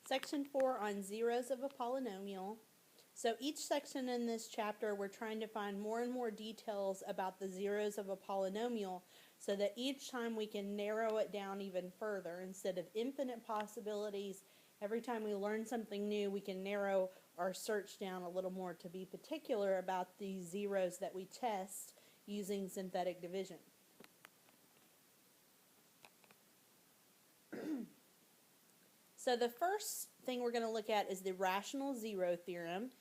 Section 4 on zeros of a polynomial. So each section in this chapter we're trying to find more and more details about the zeros of a polynomial so that each time we can narrow it down even further. Instead of infinite possibilities, every time we learn something new we can narrow our search down a little more to be particular about the zeros that we test using synthetic division. So the first thing we're going to look at is the rational zero theorem,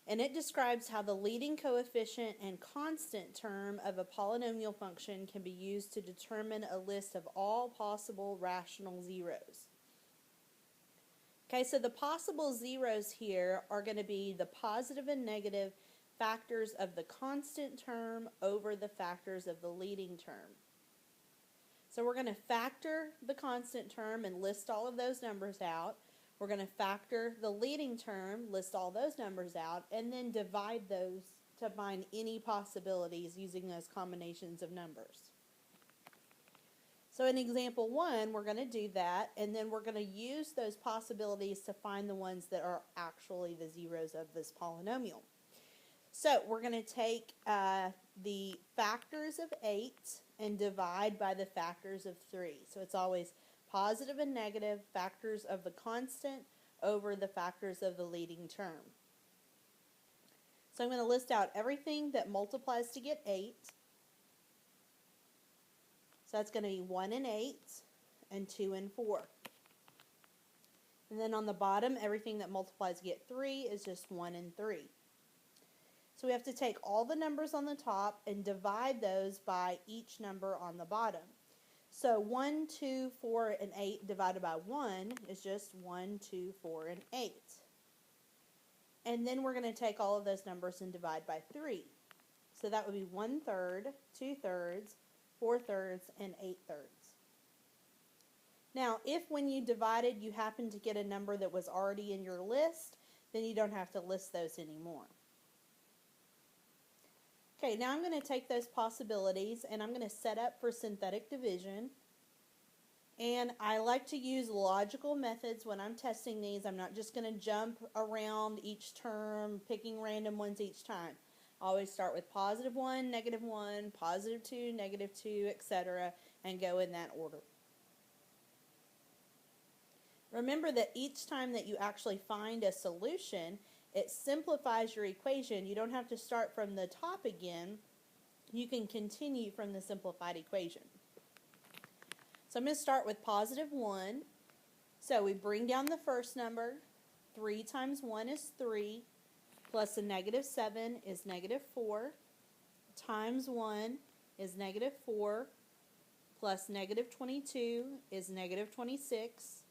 and it describes how the leading coefficient and constant term of a polynomial function can be used to determine a list of all possible rational zeros. Okay, so the possible zeros here are going to be the positive and negative factors of the constant term over the factors of the leading term. So we're going to factor the constant term and list all of those numbers out. We're going to factor the leading term, list all those numbers out, and then divide those to find any possibilities using those combinations of numbers. So in example 1, we're going to do that, and then we're going to use those possibilities to find the ones that are actually the zeros of this polynomial. So we're going to take the factors of 8 and divide by the factors of 3. So it's always positive and negative factors of the constant over the factors of the leading term. So I'm going to list out everything that multiplies to get 8. So that's going to be 1 and 8 and 2 and 4. And then on the bottom, everything that multiplies to get 3 is just 1 and 3. So we have to take all the numbers on the top and divide those by each number on the bottom. So 1, 2, 4, and 8 divided by 1 is just 1, 2, 4, and 8. And then we're going to take all of those numbers and divide by 3. So that would be 1/3, 2/3, 4/3, and 8/3. Now, if when you divided you happen to get a number that was already in your list, then you don't have to list those anymore. Okay, now I'm going to take those possibilities and I'm going to set up for synthetic division. And I like to use logical methods when I'm testing these. I'm not just going to jump around each term, picking random ones each time. I always start with +1, -1, +2, -2, etc., and go in that order. Remember that each time that you actually find a solution, it simplifies your equation. You don't have to start from the top again. You can continue from the simplified equation. So I'm going to start with +1. So we bring down the first number. 3 times 1 is 3, plus a -7 is -4, times 1 is -4, plus -22 is -26,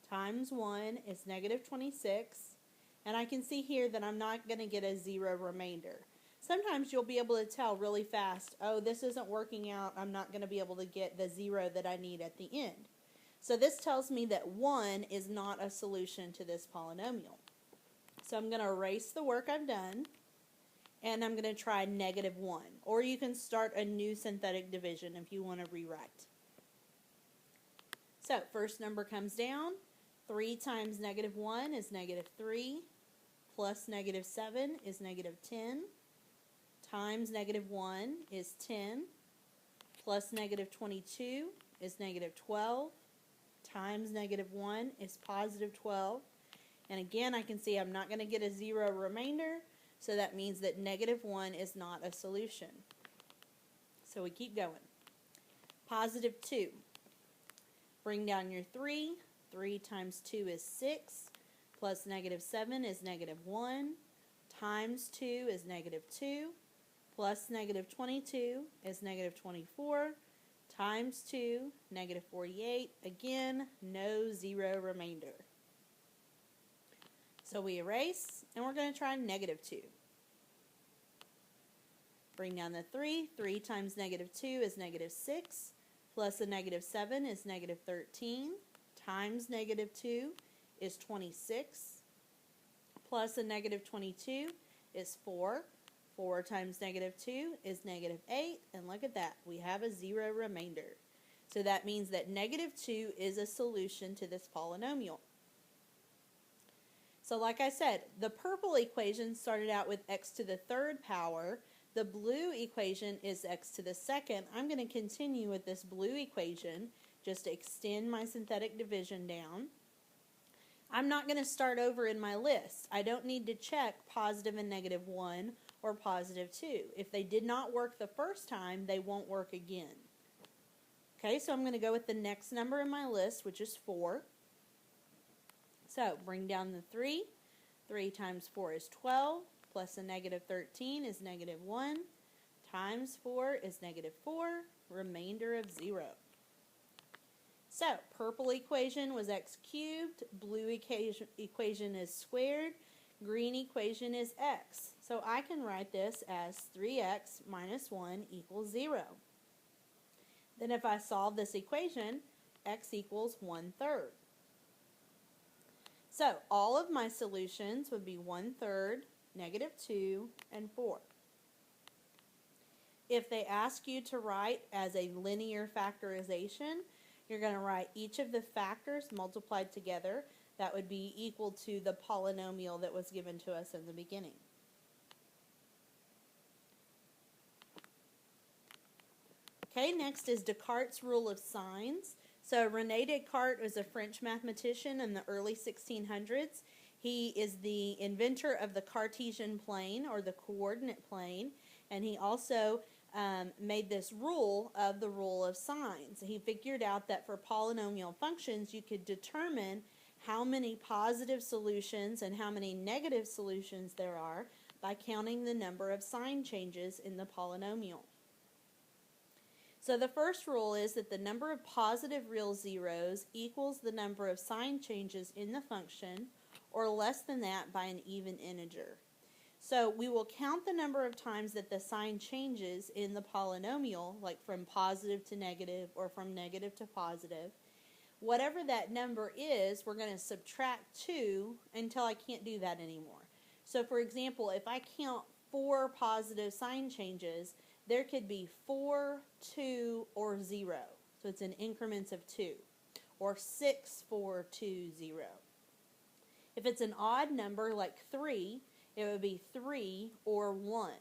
times 1 is -26. And I can see here that I'm not going to get a zero remainder. Sometimes you'll be able to tell really fast, oh, this isn't working out. I'm not going to be able to get the zero that I need at the end. So this tells me that 1 is not a solution to this polynomial. So I'm going to erase the work I've done, and I'm going to try -1. Or you can start a new synthetic division if you want to rewrite. So first number comes down. 3 times -1 is -3. Plus -7 is -10, times -1 is 10, plus -22 is -12, times -1 is +12, and again I can see I'm not going to get a zero remainder, so that means that -1 is not a solution. So we keep going. +2. Bring down your 3. 3 times 2 is 6. Plus -7 is -1, times 2 is -2, plus -22 is -24, times 2, -48. Again, no zero remainder. So we erase, and we're going to try -2. Bring down the 3. 3 times -2 is -6, plus a -7 is -13, times -2 is 26, plus a -22 is 4. 4 times -2 is -8, and look at that, we have a zero remainder. So that means that -2 is a solution to this polynomial. So like I said, the purple equation started out with x to the third power. The blue equation is x to the second. I'm going to continue with this blue equation, just to extend my synthetic division down. I'm not going to start over in my list. I don't need to check positive and negative 1 or positive 2. If they did not work the first time, they won't work again. Okay, so I'm going to go with the next number in my list, which is 4. So bring down the 3. 3 times 4 is 12, plus a negative 13 is negative 1, times 4 is negative 4, remainder of 0. So, purple equation was x cubed, blue equation is squared, green equation is x. So I can write this as 3x minus 1 equals 0. Then if I solve this equation, x equals 1/3. So all of my solutions would be 1/3, negative 2, and 4. If they ask you to write as a linear factorization, you're going to write each of the factors multiplied together. That would be equal to the polynomial that was given to us in the beginning. Okay, next is Descartes' rule of signs. So René Descartes was a French mathematician in the early 1600s. He is the inventor of the Cartesian plane, or the coordinate plane, and he also made this rule of the rule of signs. He figured out that for polynomial functions, you could determine how many positive solutions and how many negative solutions there are by counting the number of sign changes in the polynomial. So the first rule is that the number of positive real zeros equals the number of sign changes in the function, or less than that by an even integer. So we will count the number of times that the sign changes in the polynomial, like from positive to negative or from negative to positive. Whatever that number is, we're going to subtract 2 until I can't do that anymore. So for example, if I count 4 positive sign changes, there could be 4, 2, or 0. So it's in increments of 2. Or 6, 4, 2, 0. If it's an odd number like 3, it would be 3 or 1.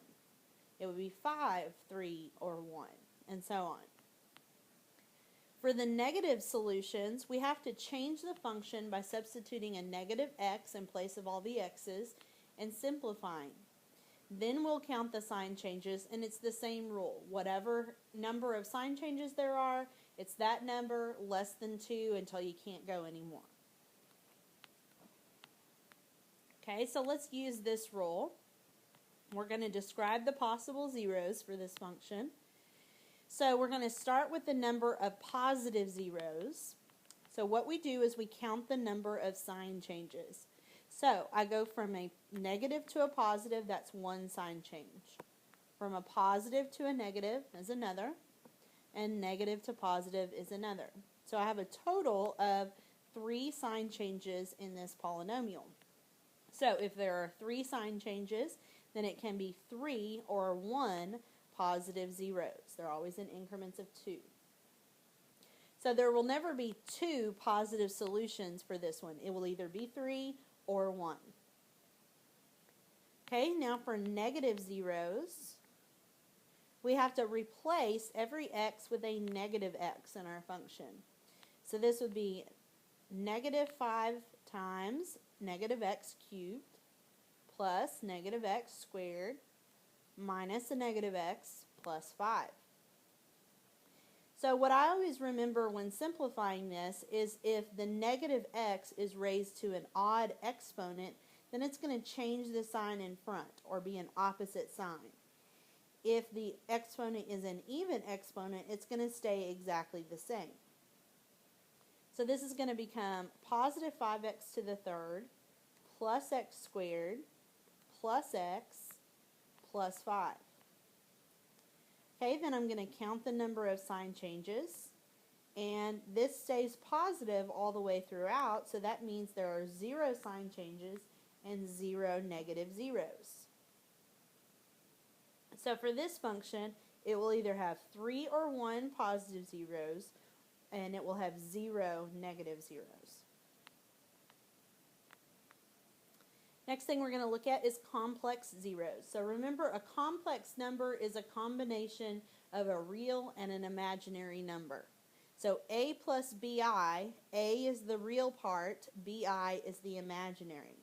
It would be 5, 3, or 1, and so on. For the negative solutions, we have to change the function by substituting a negative x in place of all the x's and simplifying. Then we'll count the sign changes, and it's the same rule. Whatever number of sign changes there are, it's that number less than 2 until you can't go anymore. Okay, so let's use this rule. We're going to describe the possible zeros for this function. So we're going to start with the number of positive zeros. So what we do is we count the number of sign changes. So I go from a negative to a positive, that's one sign change. From a positive to a negative is another, and negative to positive is another. So I have a total of 3 sign changes in this polynomial. So if there are 3 sign changes, then it can be 3 or 1 positive zeros. They're always in increments of 2. So there will never be 2 positive solutions for this one. It will either be 3 or 1. Okay, now for negative zeros, we have to replace every x with a negative x in our function. So this would be negative 5 times negative x cubed plus negative x squared minus a negative x plus 5. So what I always remember when simplifying this is if the negative x is raised to an odd exponent, then it's going to change the sign in front or be an opposite sign. If the exponent is an even exponent, it's going to stay exactly the same. So this is going to become positive 5x to the third plus x squared plus x plus 5. Okay, then I'm going to count the number of sign changes, and this stays positive all the way throughout, so that means there are 0 sign changes and 0 negative zeros. So for this function, it will either have 3 or 1 positive zeros, and it will have 0 negative zeros. Next thing we're going to look at is complex zeros. So remember, a complex number is a combination of a real and an imaginary number. So a plus bi, a is the real part, bi is the imaginary.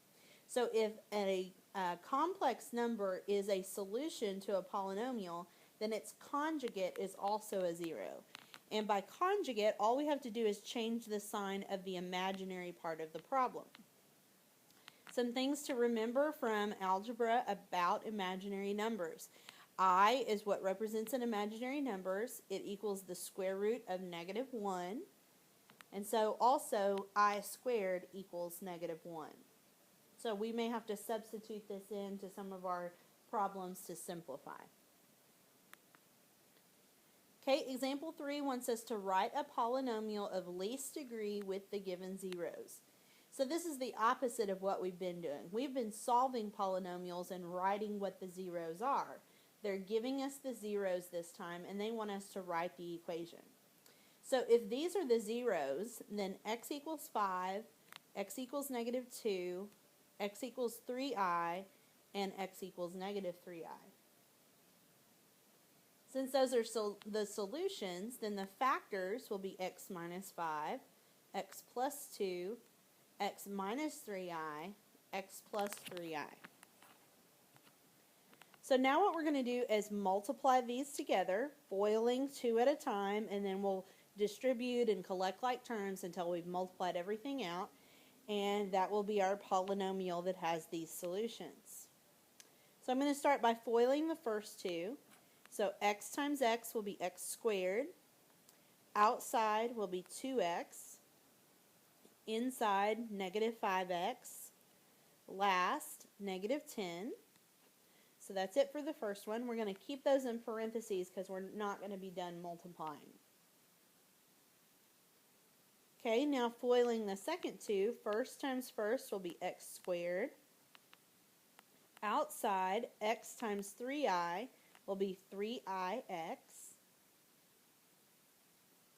So if a complex number is a solution to a polynomial, then its conjugate is also a zero. And by conjugate, all we have to do is change the sign of the imaginary part of the problem. Some things to remember from algebra about imaginary numbers. I is what represents an imaginary numbers. It equals the square root of -1. And so also I squared equals -1. So we may have to substitute this into some of our problems to simplify. Okay, example 3 wants us to write a polynomial of least degree with the given zeros. So this is the opposite of what we've been doing. We've been solving polynomials and writing what the zeros are. They're giving us the zeros this time, and they want us to write the equation. So if these are the zeros, then x equals 5, x equals -2, x equals 3i, and x equals -3i. Since those are the solutions, then the factors will be x minus 5, x plus 2, x minus 3i, x plus 3i. So now what we're going to do is multiply these together, FOILing 2 at a time, and then we'll distribute and collect like terms until we've multiplied everything out, and that will be our polynomial that has these solutions. So I'm going to start by FOILing the first two. So x times x will be x squared, outside will be 2x, inside -5x, last -10. So that's it for the first one. We're going to keep those in parentheses because we're not going to be done multiplying. Okay, now FOILing the second two, first times first will be x squared. Outside, x times 3i will be 3ix.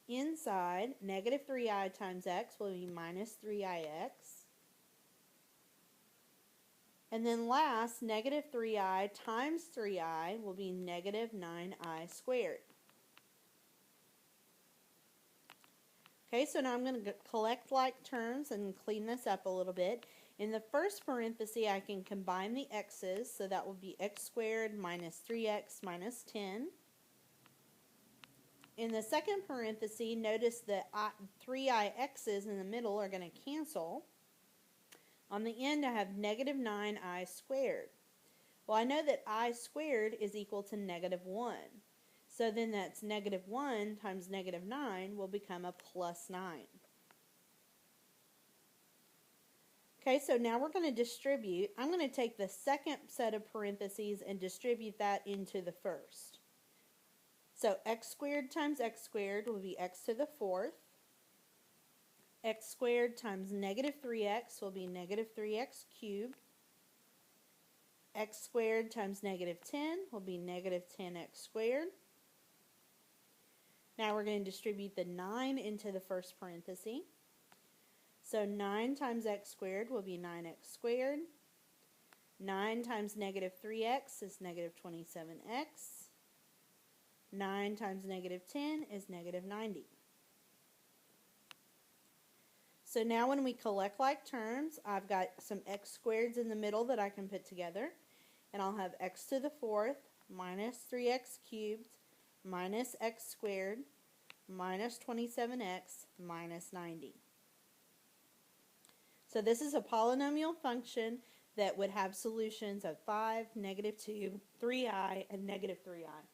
Inside, -3i times x will be -3ix. And then last, -3i times 3i will be -9i squared. Okay, so now I'm going to collect like terms and clean this up a little bit. In the first parenthesis, I can combine the x's, so that will be x squared minus 3x minus 10. In the second parenthesis, notice that 3ix's in the middle are going to cancel. On the end, I have -9i squared. Well, I know that I squared is equal to -1. So then that's -1 times -9 will become a +9. Okay, so now we're going to distribute. I'm going to take the second set of parentheses and distribute that into the first. So x squared times x squared will be x to the 4th. X squared times -3x will be -3x cubed. X squared times -10 will be -10x squared. Now we're going to distribute the 9 into the first parenthesis. So 9 times x squared will be 9x squared. 9 times -3x is -27x. 9 times -10 is -90. So now when we collect like terms, I've got some x squareds in the middle that I can put together. And I'll have x to the 4th minus 3x cubed minus x squared minus 27x minus 90. So this is a polynomial function that would have solutions of 5, -2, 3i, and -3i.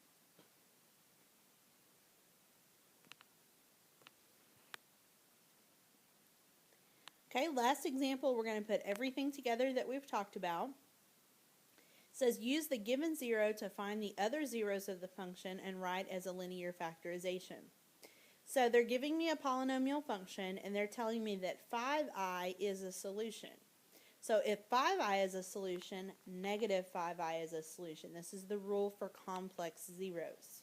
Okay, last example, we're going to put everything together that we've talked about. It says use the given zero to find the other zeros of the function and write as a linear factorization. So they're giving me a polynomial function and they're telling me that 5i is a solution. So if 5i is a solution, -5i is a solution. This is the rule for complex zeros.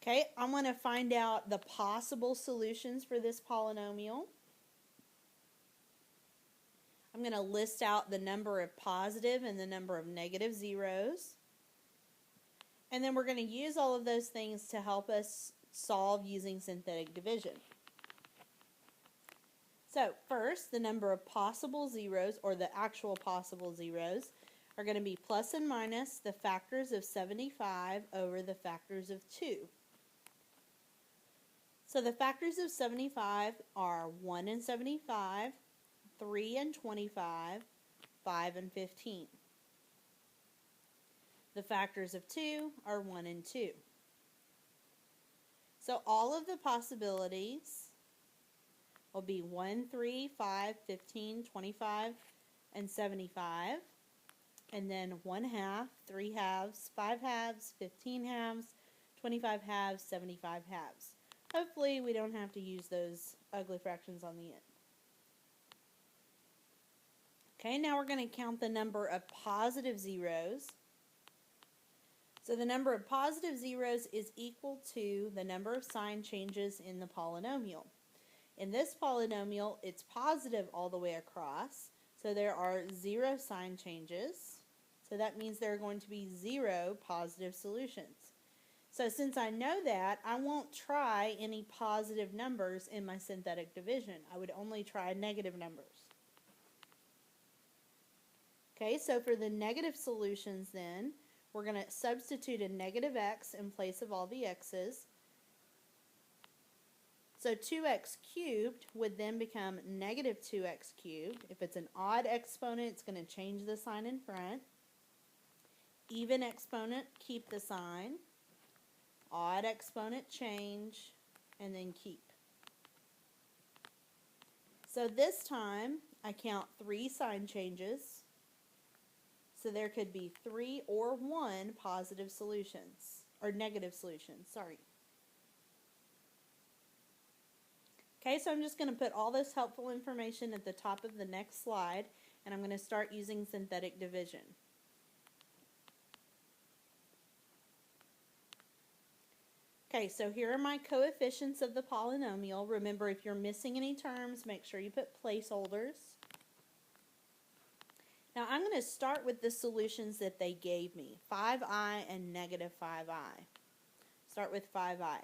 Okay, I'm going to find out the possible solutions for this polynomial. I'm going to list out the number of positive and the number of negative zeros. And then we're going to use all of those things to help us solve using synthetic division. So first, the number of possible zeros, or the actual possible zeros, are going to be plus and minus the factors of 75 over the factors of 2. So the factors of 75 are 1 and 75, 3 and 25, 5 and 15. The factors of 2 are 1 and 2. So all of the possibilities will be 1, 3, 5, 15, 25, and 75. And then 1 half, 3 halves, 5 halves, 15 halves, 25 halves, 75 halves. Hopefully we don't have to use those ugly fractions on the end. Okay, now we're going to count the number of positive zeros. So the number of positive zeros is equal to the number of sign changes in the polynomial. In this polynomial, it's positive all the way across, so there are 0 sign changes. So that means there are going to be 0 positive solutions. So since I know that, I won't try any positive numbers in my synthetic division. I would only try negative numbers. Okay, so for the negative solutions then, we're going to substitute a negative x in place of all the x's. So 2x cubed would then become negative 2x cubed. If it's an odd exponent, it's going to change the sign in front. Even exponent, keep the sign. Odd exponent, change, and then keep. So this time, I count 3 sign changes. So there could be 3 or 1 positive solutions, or negative solutions, sorry. Okay, so I'm just going to put all this helpful information at the top of the next slide, and I'm going to start using synthetic division. Okay, so here are my coefficients of the polynomial. Remember, if you're missing any terms, make sure you put placeholders. Now I'm going to start with the solutions that they gave me, 5i and negative 5i. Start with 5i.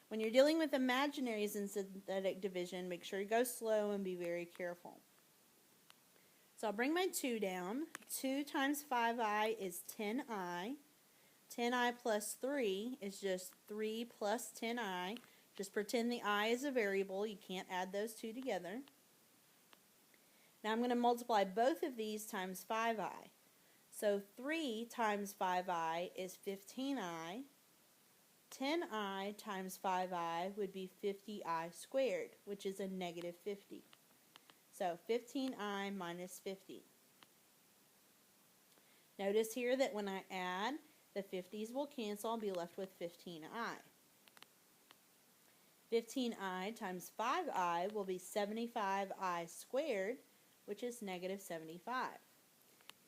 When you're dealing with imaginaries in synthetic division, make sure you go slow and be very careful. So I'll bring my 2 down. 2 times 5i is 10i. 10i plus 3 is just 3 plus 10i. Just pretend the I is a variable. You can't add those two together. Now I'm going to multiply both of these times 5i. So 3 times 5i is 15i. 10i times 5i would be 50i squared, which is a negative 50. So 15i minus 50. Notice here that when I add, the 50s will cancel and be left with 15i. 15i times 5i will be 75i squared, which is negative 75.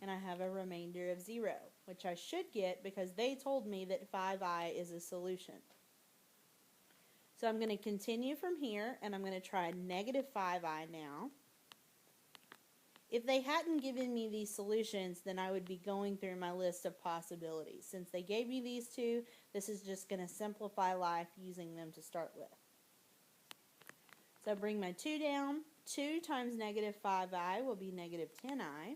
And I have a remainder of 0, which I should get because they told me that 5i is a solution. So I'm going to continue from here, and I'm going to try negative 5i now. If they hadn't given me these solutions, then I would be going through my list of possibilities. Since they gave me these two, this is just going to simplify life using them to start with. So bring my 2 down. 2 times negative 5i will be negative 10i.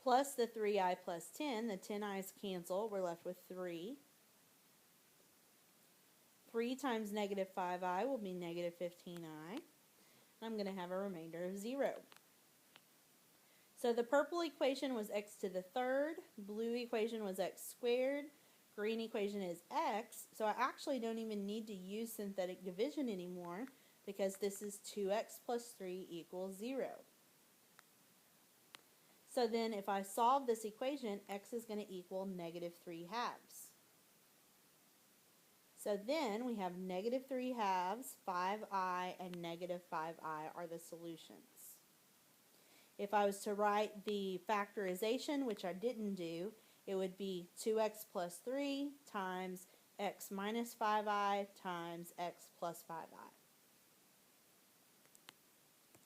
Plus the 3i plus 10. The 10i's cancel. We're left with 3. 3 times negative 5i will be negative 15i. I'm going to have a remainder of 0. So the purple equation was x to the third. Blue equation was x squared. Green equation is x. So I actually don't even need to use synthetic division anymore because this is 2x plus 3 equals 0. So then if I solve this equation, x is going to equal negative 3 halves. So then we have negative 3 halves, 5i, and negative 5i are the solutions. If I was to write the factorization, which I didn't do, it would be 2x plus 3 times x minus 5i times x plus 5i.